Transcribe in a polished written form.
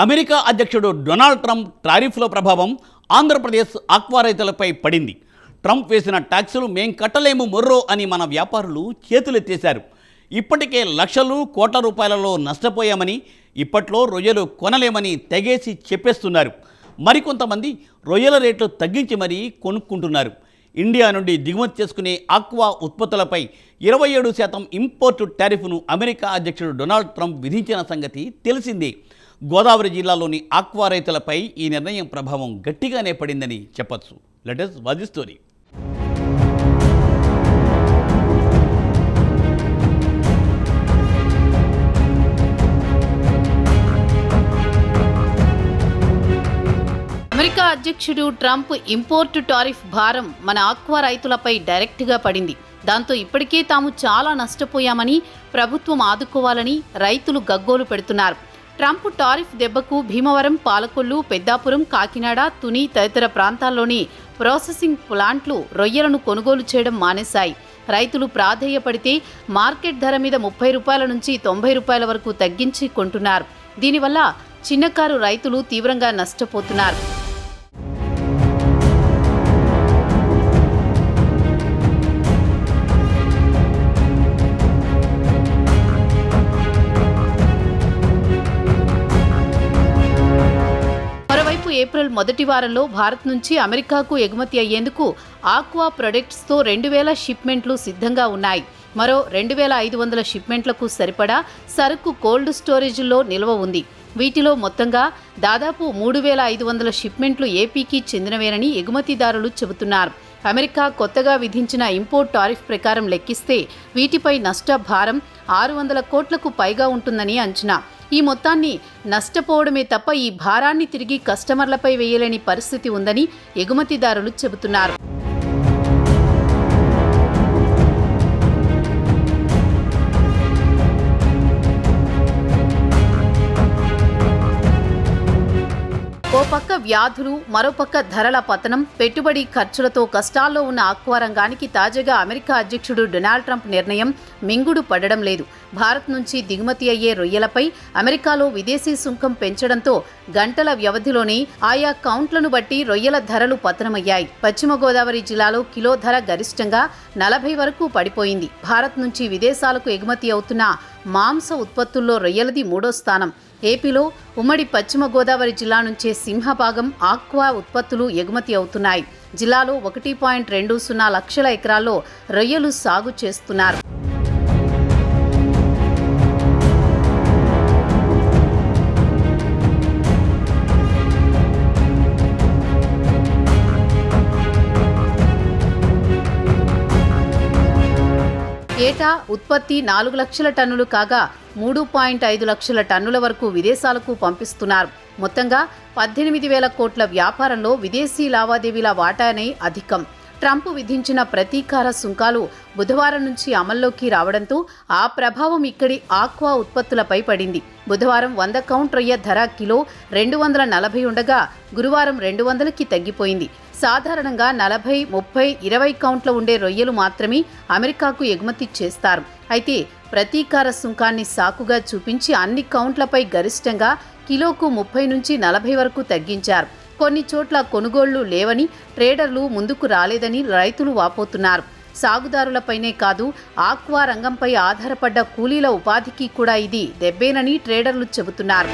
America అధ్యక్షుడు Donald Trump టారిఫ్ల ప్రభావం Andhra Pradesh aqua రైతులపై పడింది. ట్రంప్ వేసిన ట్యాక్సులు మేం కట్టలేము మొర్రో అని మన వ్యాపారులు చేతులెత్తేశారు. ఇప్పటికే లక్షలు కోట్ల రూపాయలలో నష్టపోయామని, ఇప్పట్లో రొయ్యలు కొనలేమని తెగేసి చెప్పేస్తున్నారు. మరికొంతమంది రొయ్యల రేట్లు తగ్గించి మరీ కొనుక్కుంటున్నారు. ఇండియా నుండి దిగుమతి చేసుకునే ఆక్వా ఉత్పత్తులపై 27% ఇంపోర్టు టారిఫ్ను అమెరికా అధ్యక్షుడు డొనాల్డ్ ట్రంప్ విధించిన సంగతి తెలిసిందే. గోదావరి జిల్లాలోని ఆక్వా రైతులపై ఈ నిర్ణయం ప్రభావం గట్టిగానే పడిందని చెప్పొచ్చు. Let us watch the story. America అధ్యక్షుడు ట్రంప్ ఇంపోర్టు టారిఫ్ భారం మన ఆక్వా రైతులపై డైరెక్ట్గా పడింది. దాంతో ఇప్పటికే తాము చాలా నష్టపోయామని, ప్రభుత్వం ఆదుకోవాలని రైతులు గగ్గోలు పెడుతున్నారు. ట్రంప్ టారిఫ్ దెబ్బకు భీమవరం, పాలకొల్లు, పెద్దాపురం, కాకినాడ, తుని తదితర ప్రాంతాల్లోని ప్రాసెసింగ్ ప్లాంట్లు రొయ్యలను కొనుగోలు చేయడం మానేశాయి. రైతులు ప్రాధేయపడితే మార్కెట్ ధర మీద 30 రూపాయల నుంచి 90 రూపాయల వరకు తగ్గించి కొంటున్నారు. దీనివల్ల చిన్నకారు రైతులు తీవ్రంగా నష్టపోతున్నారు. ఏప్రిల్ మొదటి వారంలో భారత్ నుంచి అమెరికాకు ఎగుమతి అయ్యేందుకు ఆక్వా ప్రొడక్ట్స్తో 2000 షిప్మెంట్లు సిద్ధంగా ఉన్నాయి. మరో 2500 షిప్మెంట్లకు సరిపడా సరుకు కోల్డ్ స్టోరేజ్లో నిల్వ ఉంది. వీటిలో మొత్తంగా దాదాపు 3500 షిప్మెంట్లు ఏపీకి చెందినవేనని ఎగుమతిదారులు చెబుతున్నారు. అమెరికా కొత్తగా విధించిన ఇంపోర్ట్ టారిఫ్ ప్రకారం లెక్కిస్తే వీటిపై నష్టభారం 600 కోట్లకు పైగా ఉంటుందని అంచనా. ఈ మొత్తాన్ని నష్టపోవడమే తప్ప ఈ భారాన్ని తిరిగి కస్టమర్లపై వేయలేని పరిస్థితి ఉందని ఎగుమతిదారులు చెబుతున్నారు. ఓ పక్క వ్యాధులు, మరోపక్క ధరల పతనం, పెట్టుబడి ఖర్చులతో కష్టాల్లో ఉన్న ఆక్వా రంగానికి తాజాగా అమెరికా అధ్యక్షుడు డొనాల్డ్ ట్రంప్ నిర్ణయం మింగుడు పడడం లేదు. భారత్ నుంచి దిగుమతి అయ్యే రొయ్యలపై అమెరికాలో విదేశీ సుంకం పెంచడంతో గంటల వ్యవధిలోనే ఆయా కౌంట్లను బట్టి రొయ్యల ధరలు పతనమయ్యాయి. పశ్చిమ గోదావరి జిల్లాలో కిలో ధర గరిష్టంగా 40 వరకు పడిపోయింది. భారత్ నుంచి విదేశాలకు ఎగుమతి అవుతున్న మాంస ఉత్పత్తుల్లో రొయ్యలది 3వ స్థానం. ఏపీలో ఉమ్మడి పశ్చిమ గోదావరి జిల్లా నుంచే సింహభాగం ఆక్వా ఉత్పత్తులు ఎగుమతి అవుతున్నాయి. జిల్లాలో 1.20 లక్షల ఎకరాల్లో రొయ్యలు సాగు చేస్తున్నారు. ఏటా ఉత్పత్తి 4 లక్షల టన్నులు కాగా 3.5 లక్షల టన్నుల వరకు విదేశాలకు పంపిస్తున్నారు. మొత్తంగా 18,000 కోట్ల వ్యాపారంలో విదేశీ లావాదేవీల వాటానే అధికం. ట్రంప్ విధించిన ప్రతీకార సుంకాలు బుధవారం నుంచి అమల్లోకి రావడంతో ఆ ప్రభావం ఇక్కడి ఆక్వా ఉత్పత్తులపై పడింది. బుధవారం 100 కౌంట్ రొయ్య ధర కిలో 240 ఉండగా గురువారం 200కి తగ్గిపోయింది. సాధారణంగా 40, 30, 20 కౌంట్ల ఉండే రొయ్యలు మాత్రమే అమెరికాకు ఎగుమతి చేస్తారు. అయితే ప్రతీకార సుంకాన్ని సాకుగా చూపించి అన్ని కౌంట్లపై గరిష్టంగా కిలోకు 30 నుంచి 40 వరకు తగ్గించారు. కొన్ని చోట్ల కొనుగోళ్లు లేవని, ట్రేడర్లు ముందుకు రాలేదని రైతులు వాపోతున్నారు. సాగుదారులపైనే కాదు, ఆక్వా రంగంపై ఆధారపడ్డ కూలీల ఉపాధికి కూడా ఇది దెబ్బేనని ట్రేడర్లు చెబుతున్నారు.